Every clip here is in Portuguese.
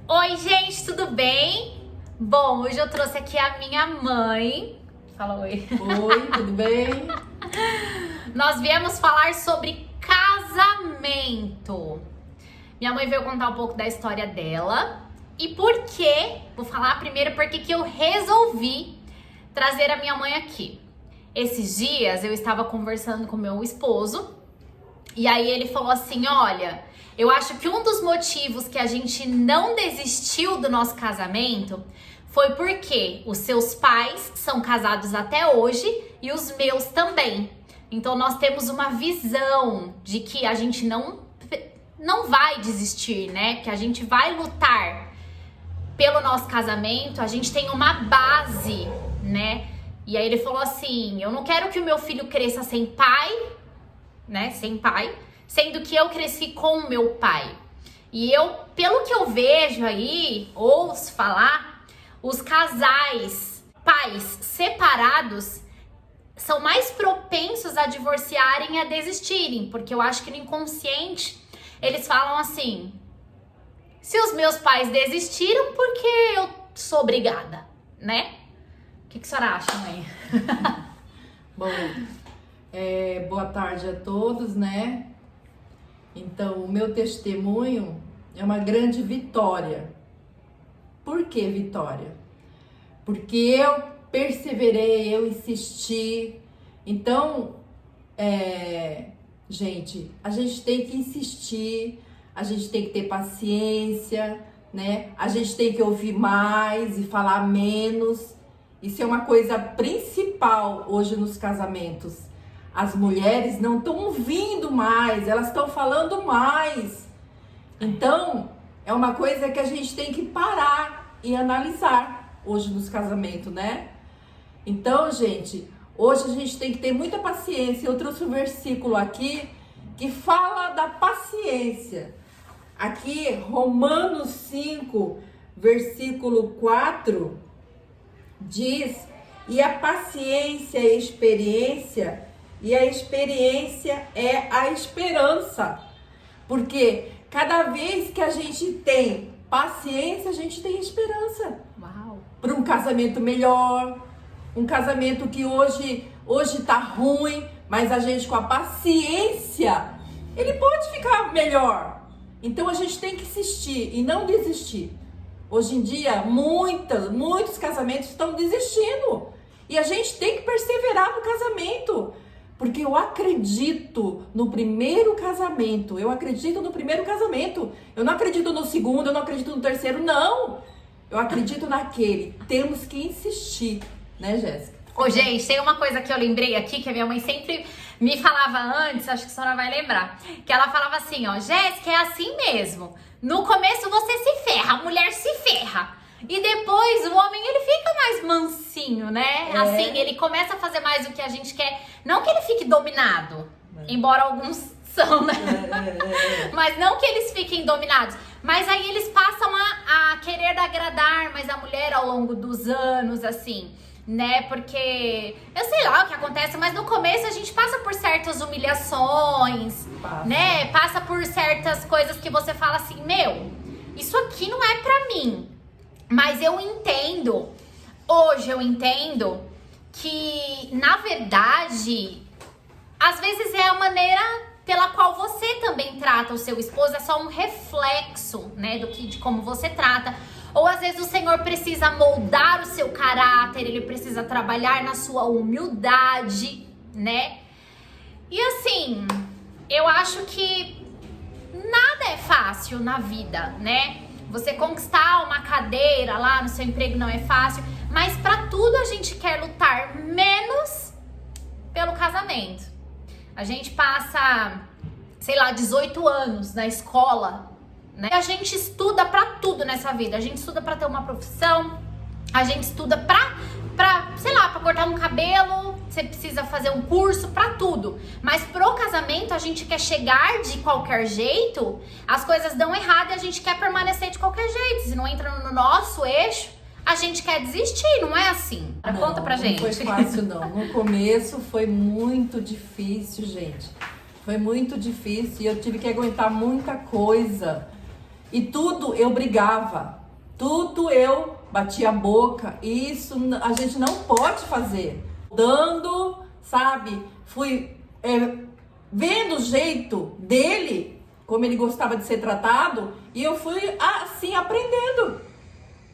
Oi, gente, tudo bem? Bom, hoje eu trouxe aqui a minha mãe. Fala oi. Oi, tudo bem? Nós viemos falar sobre casamento. Minha mãe veio contar um pouco da história dela. E por quê? Vou falar primeiro porque que eu resolvi trazer a minha mãe aqui. Esses dias eu estava conversando com meu esposo e aí ele falou assim, olha, eu acho que um dos motivos que a gente não desistiu do nosso casamento foi porque os seus pais são casados até hoje e os meus também. Então nós temos uma visão de que a gente não vai desistir, né? Que a gente vai lutar pelo nosso casamento, a gente tem uma base, né? E aí ele falou assim, eu não quero que o meu filho cresça sem pai, né? Sem pai, sendo que eu cresci com o meu pai. E eu, pelo que eu vejo aí, ouço falar, os casais, pais separados, são mais propensos a divorciarem e a desistirem, porque eu acho que no inconsciente eles falam assim, se os meus pais desistiram, porque eu sou obrigada, né? O que a senhora acha, mãe? Bom, boa tarde a todos, né? Então, o meu testemunho é uma grande vitória. Por que vitória? Porque eu perseverei, eu insisti. Então, gente, a gente tem que insistir, a gente tem que ter paciência, né? A gente tem que ouvir mais e falar menos. Isso é uma coisa principal hoje nos casamentos. As mulheres não estão ouvindo mais, elas estão falando mais. Então, é uma coisa que a gente tem que parar e analisar hoje nos casamentos, né? Então, gente, hoje a gente tem que ter muita paciência. Eu trouxe um versículo aqui que fala da paciência. Aqui, Romanos 5, versículo 4, diz, e a paciência é a experiência, e a experiência é a esperança. Porque cada vez que a gente tem paciência, a gente tem esperança. Uau! Para um casamento melhor, um casamento que hoje tá ruim, mas a gente com a paciência, ele pode ficar melhor. Então a gente tem que insistir e não desistir. Hoje em dia, muitos casamentos estão desistindo. E a gente tem que perseverar no casamento. Porque eu acredito no primeiro casamento. Eu acredito no primeiro casamento. Eu não acredito no segundo, eu não acredito no terceiro, não. Eu acredito naquele. Temos que insistir, né, Jéssica? Ô, gente, tem uma coisa que eu lembrei aqui, que a minha mãe sempre me falava antes, acho que a senhora vai lembrar, que ela falava assim, ó, Jéssica, é assim mesmo, no começo você se ferra, a mulher se ferra, e depois o homem, ele fica mais mansinho, né, assim, ele começa a fazer mais o que a gente quer, não que ele fique dominado, embora alguns são, né, mas não que eles fiquem dominados, mas aí eles passam a querer agradar mais a mulher ao longo dos anos, assim, né, porque eu sei lá o que acontece, mas no começo a gente passa por certas humilhações, né, passa por certas coisas que você fala assim, meu, isso aqui não é pra mim, mas eu entendo, hoje eu entendo que, na verdade, às vezes é a maneira pela qual você também trata o seu esposo, é só um reflexo, né, de como você trata. Ou às vezes o Senhor precisa moldar o seu caráter, ele precisa trabalhar na sua humildade, né? E assim, eu acho que nada é fácil na vida, né? Você conquistar uma cadeira lá no seu emprego não é fácil, mas pra tudo a gente quer lutar, menos pelo casamento. A gente passa, sei lá, 18 anos na escola, né? A gente estuda pra tudo nessa vida. A gente estuda pra ter uma profissão, a gente estuda pra sei lá, pra cortar um cabelo, você precisa fazer um curso, pra tudo. Mas pro casamento a gente quer chegar de qualquer jeito, as coisas dão errado e a gente quer permanecer de qualquer jeito. Se não entra no nosso eixo, a gente quer desistir, não é assim? Conta pra gente. Não foi fácil, não. No começo foi muito difícil, gente. Foi muito difícil e eu tive que aguentar muita coisa. E tudo eu brigava, tudo eu batia a boca. E isso a gente não pode fazer. Dando, sabe? Fui vendo o jeito dele, como ele gostava de ser tratado, e eu fui assim aprendendo.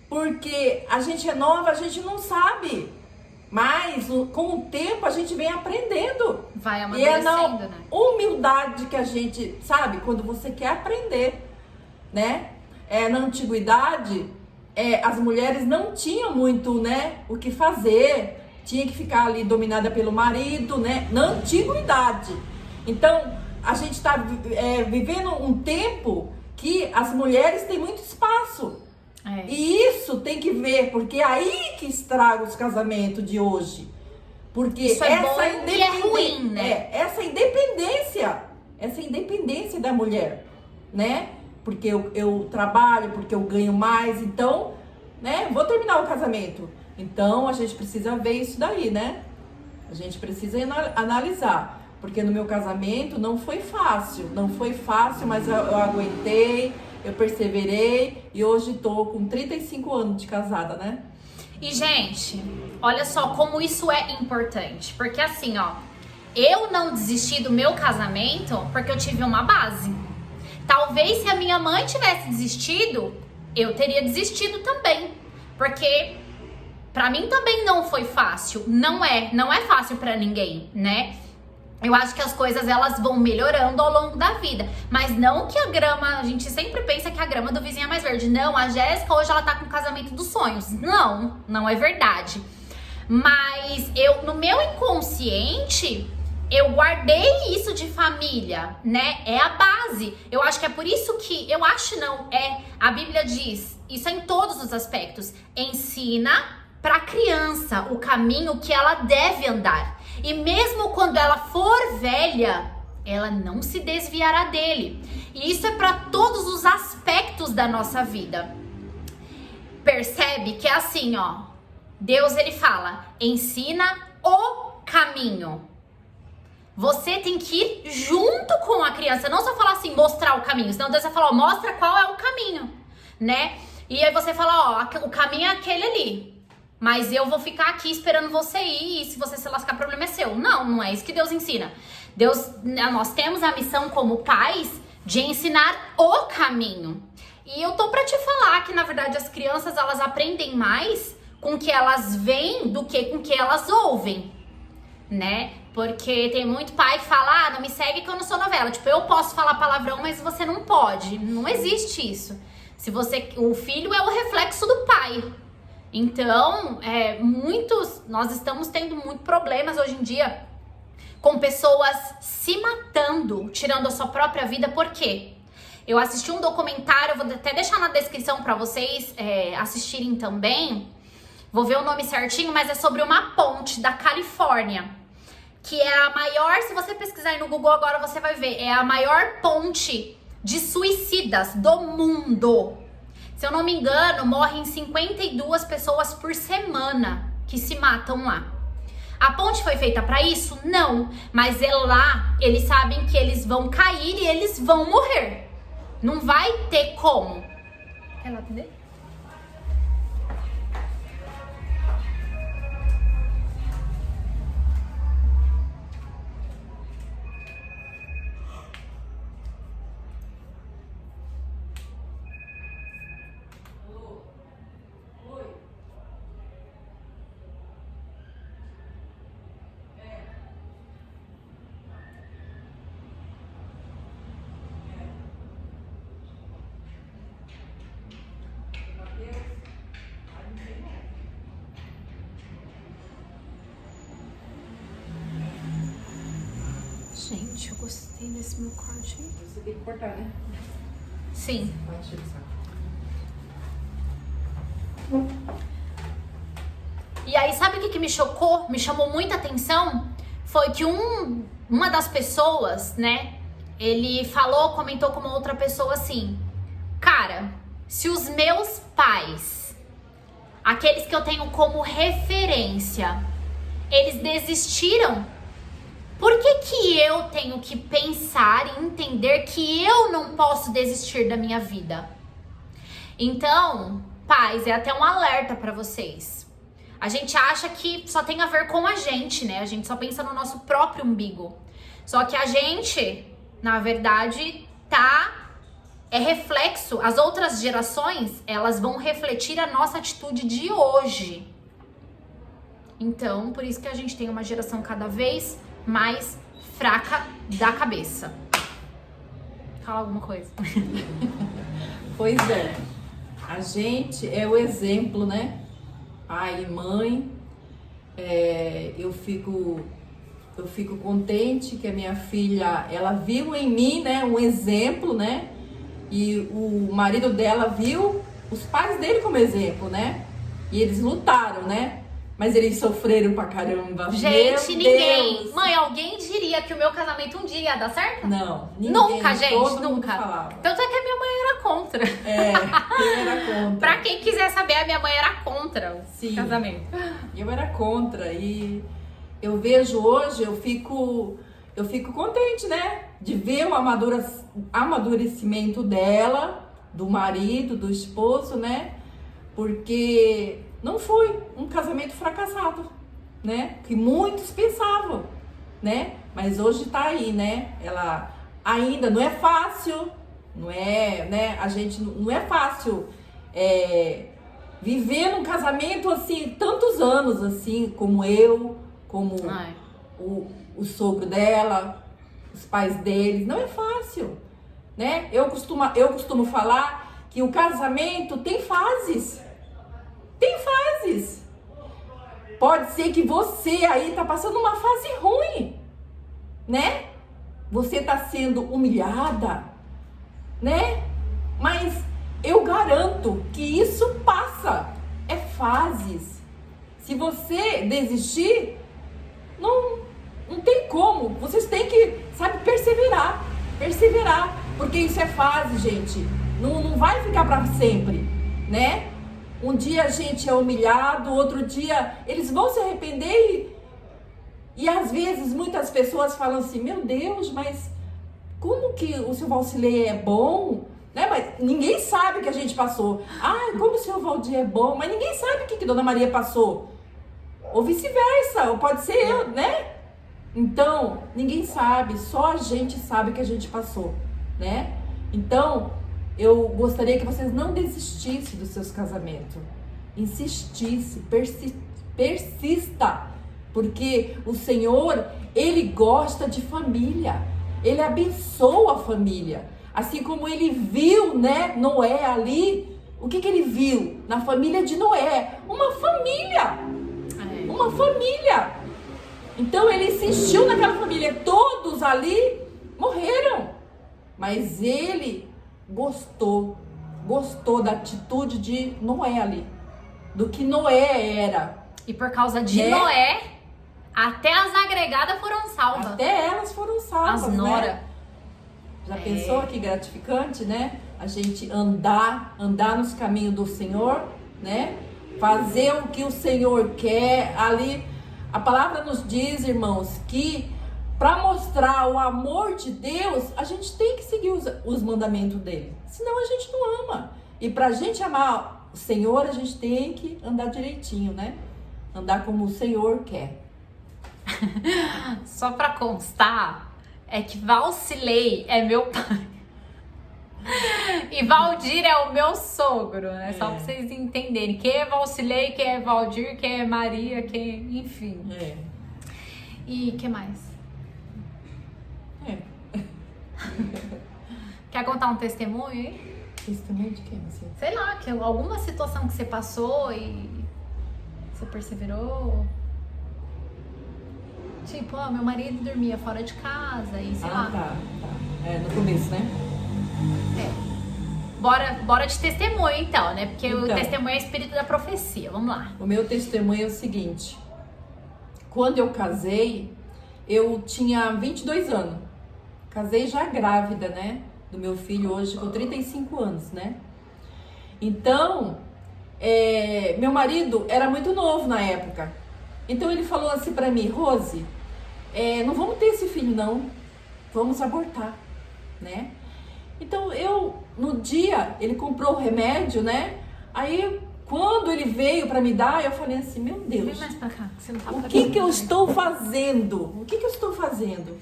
Porque a gente é nova, a gente não sabe. Mas com o tempo a gente vem aprendendo. Vai E amadurecendo, né? Humildade que a gente, sabe, quando você quer aprender, né? Na antiguidade, as mulheres não tinham muito, né, o que fazer. Tinha que ficar ali dominada pelo marido, né? Na antiguidade. Então, a gente está vivendo um tempo que as mulheres têm muito espaço. E isso tem que ver, porque é aí que estraga os casamentos de hoje. Porque isso é bom e é ruim, né? Essa independência da mulher, né? Porque eu trabalho, porque eu ganho mais, então, né? Vou terminar o casamento. Então, a gente precisa ver isso daí, né? A gente precisa analisar. Porque no meu casamento não foi fácil, mas eu aguentei, eu perseverei e hoje tô com 35 anos de casada, né? E, gente, olha só como isso é importante. Porque assim, ó, eu não desisti do meu casamento porque eu tive uma base. Talvez se a minha mãe tivesse desistido, eu teria desistido também. Porque pra mim também não foi fácil. Não é fácil pra ninguém, né? Eu acho que as coisas elas vão melhorando ao longo da vida. Mas não que a grama, a gente sempre pensa que a grama do vizinho é mais verde. Não, a Jéssica hoje ela tá com o casamento dos sonhos. Não é verdade. Mas no meu inconsciente, eu guardei isso de família, né? É a base. Eu acho que é por isso que, a Bíblia diz, isso é em todos os aspectos. Ensina pra criança o caminho que ela deve andar. E mesmo quando ela for velha, ela não se desviará dele. E isso é para todos os aspectos da nossa vida. Percebe que é assim, ó. Deus, ele fala, ensina o caminho. Você tem que ir junto com a criança. Não só falar assim, mostrar o caminho. Senão Deus vai falar, ó, mostra qual é o caminho, né? E aí você fala, ó, o caminho é aquele ali. Mas eu vou ficar aqui esperando você ir e se você se lascar, o problema é seu. Não é isso que Deus ensina. Nós temos a missão como pais de ensinar o caminho. E eu tô pra te falar que, na verdade, as crianças, elas aprendem mais com o que elas veem do que com o que elas ouvem, né? Porque tem muito pai que fala, não me segue que eu não sou novela. Tipo, eu posso falar palavrão, mas você não pode. Não existe isso. O filho é o reflexo do pai. Então, nós estamos tendo muitos problemas hoje em dia com pessoas se matando, tirando a sua própria vida. Por quê? Eu assisti um documentário, vou até deixar na descrição para vocês assistirem também. Vou ver o nome certinho, mas é sobre uma ponte da Califórnia, que é a maior, se você pesquisar aí no Google agora você vai ver, é a maior ponte de suicidas do mundo. Se eu não me engano, morrem 52 pessoas por semana que se matam lá. A ponte foi feita para isso? Não. Mas lá, eles sabem que eles vão cair e eles vão morrer. Não vai ter como. Quer lá atender? Gente, eu gostei desse meu corte. Você tem que cortar, né? Sim. Vai encher o saco. E aí, sabe o que me chocou? Me chamou muita atenção? Foi que uma das pessoas, né? Ele comentou com uma outra pessoa assim: cara, se os meus pais, aqueles que eu tenho como referência, eles desistiram, por que eu tenho que pensar e entender que eu não posso desistir da minha vida? Então, pais, é até um alerta pra vocês. A gente acha que só tem a ver com a gente, né? A gente só pensa no nosso próprio umbigo. Só que a gente, na verdade, é reflexo. As outras gerações, elas vão refletir a nossa atitude de hoje. Então, por isso que a gente tem uma geração cada vez mais fraca da cabeça. Fala alguma coisa. Pois é. A gente é o exemplo, né? Pai e mãe. Eu fico contente que a minha filha, ela viu em mim, né, um exemplo, né? E o marido dela viu os pais dele como exemplo, né? E eles lutaram, né? Mas eles sofreram pra caramba. Gente, Meu ninguém. Deus. Mãe, alguém diria que o meu casamento um dia ia dar certo? Não, ninguém. Nunca, gente, Todo mundo nunca. falava. Tanto é que a minha mãe era contra. Eu era contra. Pra quem quiser saber, a minha mãe era contra o Sim. casamento. Eu era contra. E eu vejo hoje, eu fico contente, né? De ver o amadurecimento dela, do marido, do esposo, né? Porque não foi um casamento fracassado, né? Que muitos pensavam, né? Mas hoje tá aí, né? Ela ainda não é fácil, não é, né? A gente não é fácil viver num casamento assim, tantos anos assim, como eu, como o sogro dela, os pais deles, não é fácil, né? Eu costumo falar que o casamento tem fases. Tem fases. Pode ser que você aí tá passando uma fase ruim, né? Você tá sendo humilhada, né? Mas eu garanto que isso passa. É fases. Se você desistir, não tem como. Vocês têm que, sabe, perseverar. Perseverar. Porque isso é fase, gente. Não vai ficar para sempre, né? Um dia a gente é humilhado, outro dia eles vão se arrepender e às vezes muitas pessoas falam assim, meu Deus, mas como que o seu Valcilei é bom? Né? Mas ninguém sabe o que a gente passou. Ah, como o seu Valdir é bom, mas ninguém sabe o que Dona Maria passou. Ou vice-versa, ou pode ser eu, né? Então, ninguém sabe, só a gente sabe o que a gente passou, né? Então, eu gostaria que vocês não desistissem dos seus casamentos. Insistisse, persista. Porque o Senhor, Ele gosta de família. Ele abençoa a família. Assim como Ele viu, né, Noé ali. O que Ele viu na família de Noé? Uma família. Uma família. Então Ele insistiu naquela família. Todos ali morreram. Mas Ele gostou da atitude de Noé ali, do que Noé era. E por causa de Noé, até as agregadas foram salvas. Até elas foram salvas, as nora. Né? Já pensou que gratificante, né? A gente andar nos caminhos do Senhor, né? Fazer o que o Senhor quer ali. A palavra nos diz, irmãos, que para mostrar o amor de Deus, a gente tem que seguir os mandamentos dele. Senão a gente não ama. E para a gente amar o Senhor, a gente tem que andar direitinho, né? Andar como o Senhor quer. Só para constar, é que Valcilei é meu pai. E Valdir é o meu sogro, né? Só para vocês entenderem. Quem é Valcilei, quem é Valdir, quem é Maria, enfim. E o que mais? Quer contar um testemunho aí? Testemunho de quem? Assim? Sei lá, alguma situação que você passou e você perseverou. Tipo, meu marido dormia fora de casa e sei lá. Tá. No começo, né? Bora de testemunho então, né? Porque o testemunho é o espírito da profecia. Vamos lá. O meu testemunho é o seguinte. Quando eu casei, eu tinha 22 anos. Casei já grávida, né? Do meu filho hoje com 35 anos, né? Então, meu marido era muito novo na época. Então ele falou assim pra mim, Rose, não vamos ter esse filho não, vamos abortar, né? Então eu no dia, ele comprou o remédio, né? Aí, quando ele veio pra me dar, eu falei assim, meu Deus, Vem mais pra cá, que você não tá o que eu estou fazendo? O que eu estou fazendo?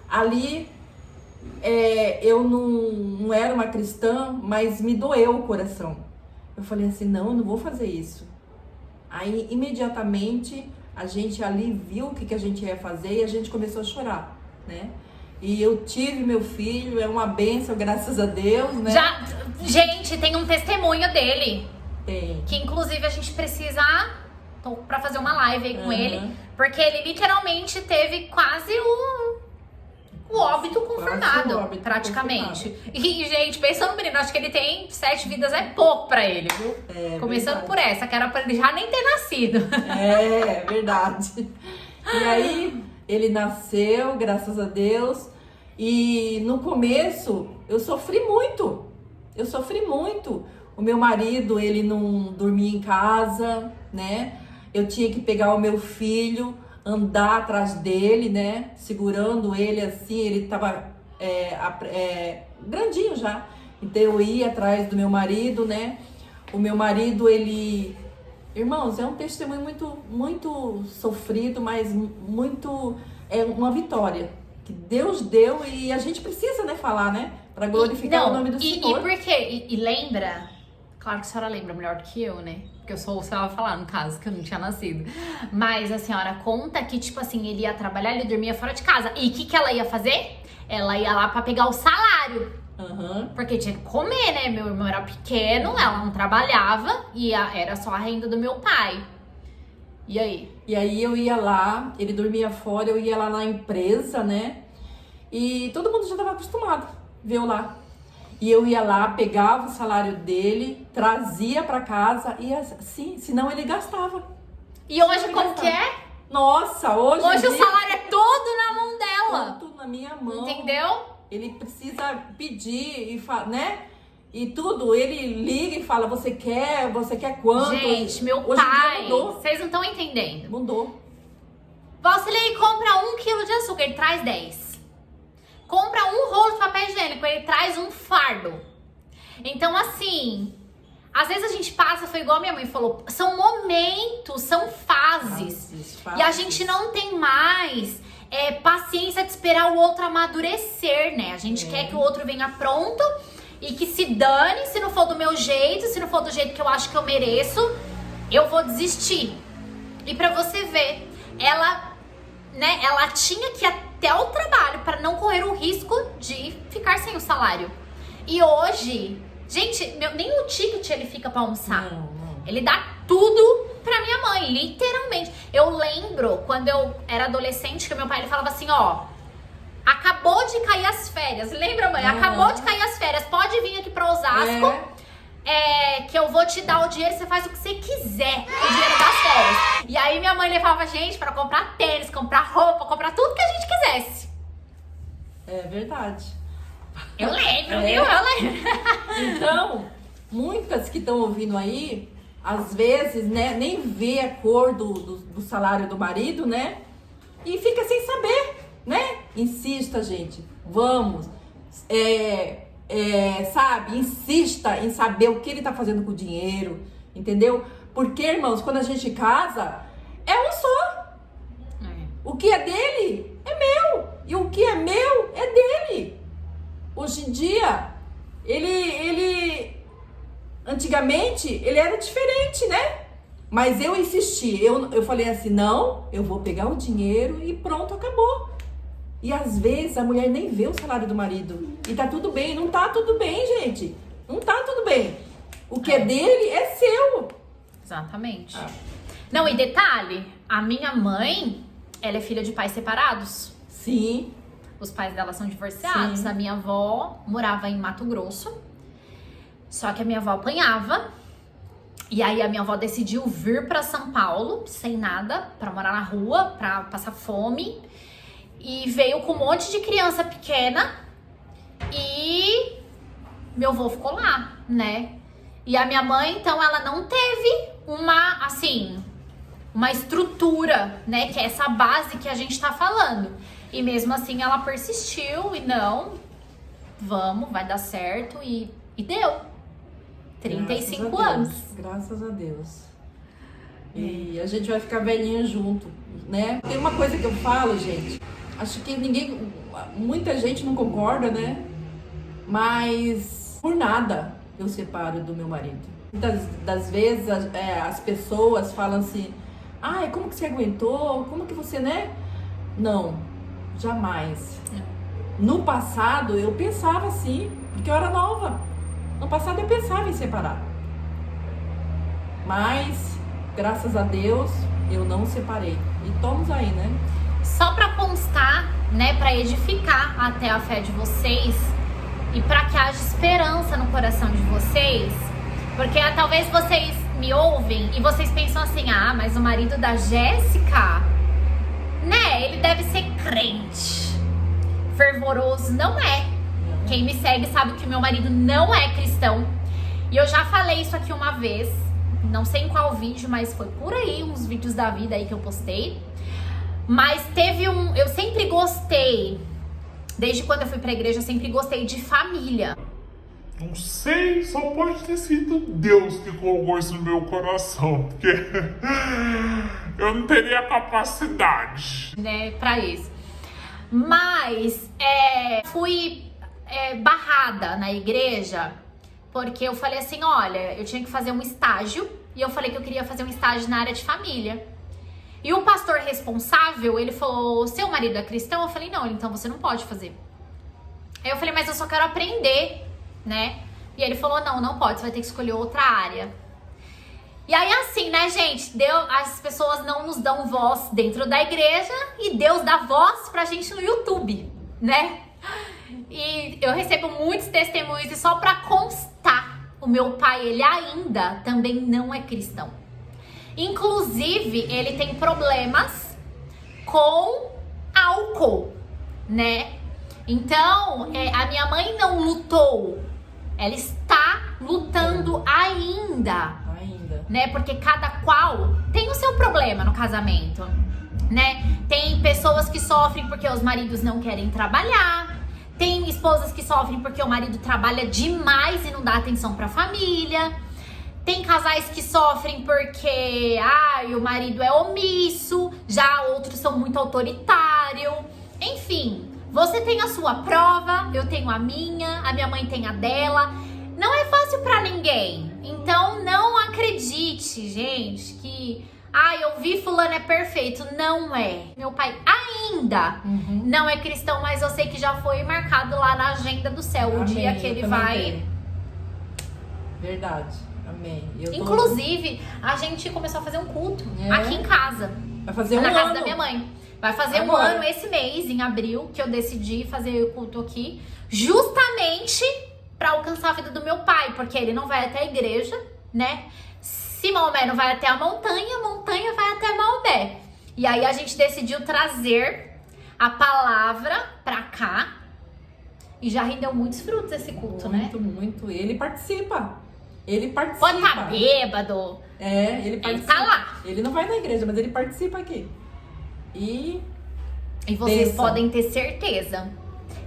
Ali, eu não era uma cristã, mas me doeu o coração. Eu falei assim, não, eu não vou fazer isso. Aí, imediatamente, a gente ali viu o que a gente ia fazer e a gente começou a chorar, né? E eu tive meu filho, é uma bênção, graças a Deus, né? Gente, tem um testemunho dele. Tem. Que inclusive a gente precisa pra fazer uma live aí com ele. Porque ele literalmente teve quase o óbito confirmado, praticamente. E, gente, pensa no menino, acho que ele tem 7 vidas, é pouco pra ele, viu? Começando verdade. Por essa, que era pra ele já nem ter nascido. É, verdade. E aí, ele nasceu, graças a Deus. E no começo, eu sofri muito. O meu marido, ele não dormia em casa, né? Eu tinha que pegar o meu filho, andar atrás dele, né? Segurando ele assim, ele tava grandinho já. Então eu ia atrás do meu marido, né? O meu marido, ele... Irmãos, é um testemunho muito, muito sofrido, mas muito... É uma vitória que Deus deu e a gente precisa, né, falar, né? Para glorificar o nome do Senhor. E por quê? E lembra... Claro que a senhora lembra melhor do que eu, né? Porque eu sou o que ela vai falar, no caso, que eu não tinha nascido. Mas a senhora conta que, tipo assim, ele ia trabalhar, ele dormia fora de casa. E o que ela ia fazer? Ela ia lá pra pegar o salário. Uhum. Porque tinha que comer, né? Meu irmão era pequeno, ela não trabalhava e era só a renda do meu pai. E aí? E aí eu ia lá, ele dormia fora, eu ia lá na empresa, né? E todo mundo já tava acostumado, viu lá. E eu ia lá, pegava o salário dele, trazia pra casa e assim, senão ele gastava. E hoje como que é? Nossa, hoje o salário é todo na mão dela. Tudo na minha mão. Entendeu? Ele precisa pedir, né? E tudo, ele liga e fala, você quer quanto? Gente, meu hoje pai, vocês não estão entendendo. Mudou. Valcilei compra 1 quilo de açúcar, ele traz 10. Compra um rolo de papel higiênico, ele traz um fardo. Então, assim, às vezes a gente passa, foi igual a minha mãe falou, são momentos, são fases. E a gente não tem mais paciência de esperar o outro amadurecer, né? A gente quer que o outro venha pronto e que se dane, se não for do meu jeito, se não for do jeito que eu acho que eu mereço, eu vou desistir. E pra você ver, ela tinha que ir até o trabalho para não correr o risco de ficar sem o salário. E hoje, gente, nem o ticket ele fica pra almoçar. Não. Ele dá tudo pra minha mãe, literalmente. Eu lembro quando eu era adolescente que meu pai ele falava assim, ó, acabou de cair as férias. Lembra, mãe? Acabou de cair as férias. Pode vir aqui pra Osasco. Que eu vou te dar o dinheiro, você faz o que você quiser com o dinheiro das férias. E aí minha mãe levava a gente pra comprar tênis, comprar roupa, comprar tudo que a gente quisesse. É verdade. Eu lembro, viu? Eu lembro. Então, muitas que estão ouvindo aí, às vezes, né, nem vê a cor do salário do marido, né? E fica sem saber, né? Insista, gente. Vamos. Sabe, insista em saber o que ele tá fazendo com o dinheiro, entendeu? Porque, irmãos, quando a gente casa, é um só. O que é dele é meu. E o que é meu é dele. Hoje em dia, antigamente, ele era diferente, né? Mas eu insisti, eu falei assim, não, eu vou pegar o dinheiro e pronto, acabou. E às vezes a mulher nem vê o salário do marido. E tá tudo bem. Não tá tudo bem, gente. Não tá tudo bem. O que é dele é seu. Exatamente. Não, e detalhe, a minha mãe, ela é filha de pais separados. Sim. Os pais dela são divorciados. Sim. A minha avó morava em Mato Grosso. Só que a minha avó apanhava. E aí a minha avó decidiu vir pra São Paulo, sem nada, pra morar na rua, pra passar fome. E veio com um monte de criança pequena e meu avô ficou lá, né? E a minha mãe, então, ela não teve uma estrutura, né? Que é essa base que a gente tá falando. E mesmo assim ela persistiu e não, vamos, vai dar certo e deu. 35 anos. Graças a Deus. E a gente vai ficar velhinho junto, né? Tem uma coisa que eu falo, gente, acho que muita gente não concorda, né? Mas por nada eu separo do meu marido. Muitas das vezes as pessoas falam assim, ai, como que você aguentou? Como que você, né? Não, jamais. No passado eu pensava assim, porque eu era nova. No passado eu pensava em separar. Mas, graças a Deus, eu não separei. E estamos aí, né? Só pra constar, né, pra edificar até a fé de vocês e pra que haja esperança no coração de vocês, porque talvez vocês me ouvem e vocês pensam assim, ah, mas o marido da Jéssica, né, ele deve ser crente, fervoroso. Não é. Quem me segue sabe que o meu marido não é cristão. E eu já falei isso aqui uma vez, não sei em qual vídeo, mas foi por aí, uns vídeos da vida aí que eu postei. Mas eu sempre gostei, desde quando eu fui pra igreja, eu sempre gostei de família. Não sei, só pode ter sido Deus que colocou isso no meu coração, porque eu não teria capacidade, Né, pra isso. Mas fui barrada na igreja, porque eu falei assim, olha, eu tinha que fazer um estágio, e eu falei que eu queria fazer um estágio na área de família. E o pastor responsável, ele falou, seu marido é cristão? Eu falei, não, então você não pode fazer. Aí eu falei, mas eu só quero aprender, né? E ele falou, não pode, você vai ter que escolher outra área. E aí assim, né, gente, as pessoas não nos dão voz dentro da igreja e Deus dá voz pra gente no YouTube, né? E eu recebo muitos testemunhos e só pra constar, o meu pai, ele ainda também não é cristão. Inclusive, ele tem problemas com álcool, né? Então, a minha mãe não lutou, ela está lutando ainda, né? Porque cada qual tem o seu problema no casamento, né? Tem pessoas que sofrem porque os maridos não querem trabalhar, tem esposas que sofrem porque o marido trabalha demais e não dá atenção para a família. Tem casais que sofrem porque o marido é omisso, já outros são muito autoritários. Enfim, você tem a sua prova, eu tenho a minha mãe tem a dela. Não é fácil pra ninguém. Então não acredite, gente, que eu vi fulano é perfeito. Não é. Meu pai ainda não é cristão, mas eu sei que já foi marcado lá na agenda do céu. O dia que ele vai... Tenho. Verdade. Amém. Inclusive, a gente começou a fazer um culto aqui em casa. Vai fazer na um casa ano. da minha mãe. Vai fazer um ano esse mês, em abril, que eu decidi fazer o culto aqui. Justamente pra alcançar a vida do meu pai. Porque ele não vai até a igreja, né? Se Maomé não vai até a montanha vai até Maomé. E aí a gente decidiu trazer a palavra pra cá. E já rendeu muitos frutos esse culto, né? Muito. Ele participa. Pode tá bêbado. Ele participa. Ele tá lá. Ele não vai na igreja, mas ele participa aqui. E vocês podem ter certeza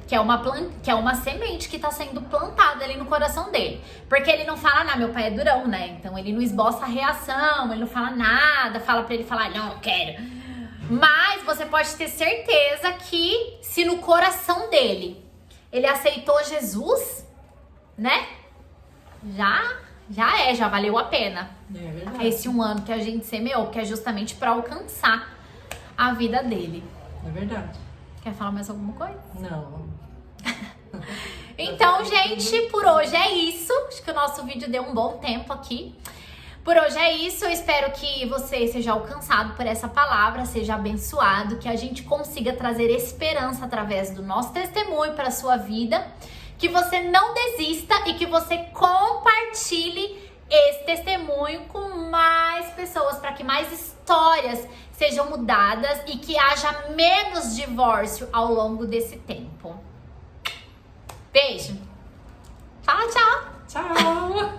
que é uma semente que tá sendo plantada ali no coração dele. Porque ele não fala, meu pai é durão, né? Então ele não esboça a reação, ele não fala nada, fala pra ele falar, não, eu quero. Mas você pode ter certeza que se no coração dele ele aceitou Jesus, né? Já valeu a pena. É verdade. Esse um ano que a gente semeou, que é justamente pra alcançar a vida dele. É verdade. Quer falar mais alguma coisa? Não. Então, gente, por hoje é isso. Acho que o nosso vídeo deu um bom tempo aqui. Por hoje é isso. Eu espero que você seja alcançado por essa palavra, seja abençoado, que a gente consiga trazer esperança através do nosso testemunho para a sua vida, que você não desista e que você compartilhe esse testemunho com mais pessoas, para que mais histórias sejam mudadas e que haja menos divórcio ao longo desse tempo. Beijo. Fala tchau. Tchau.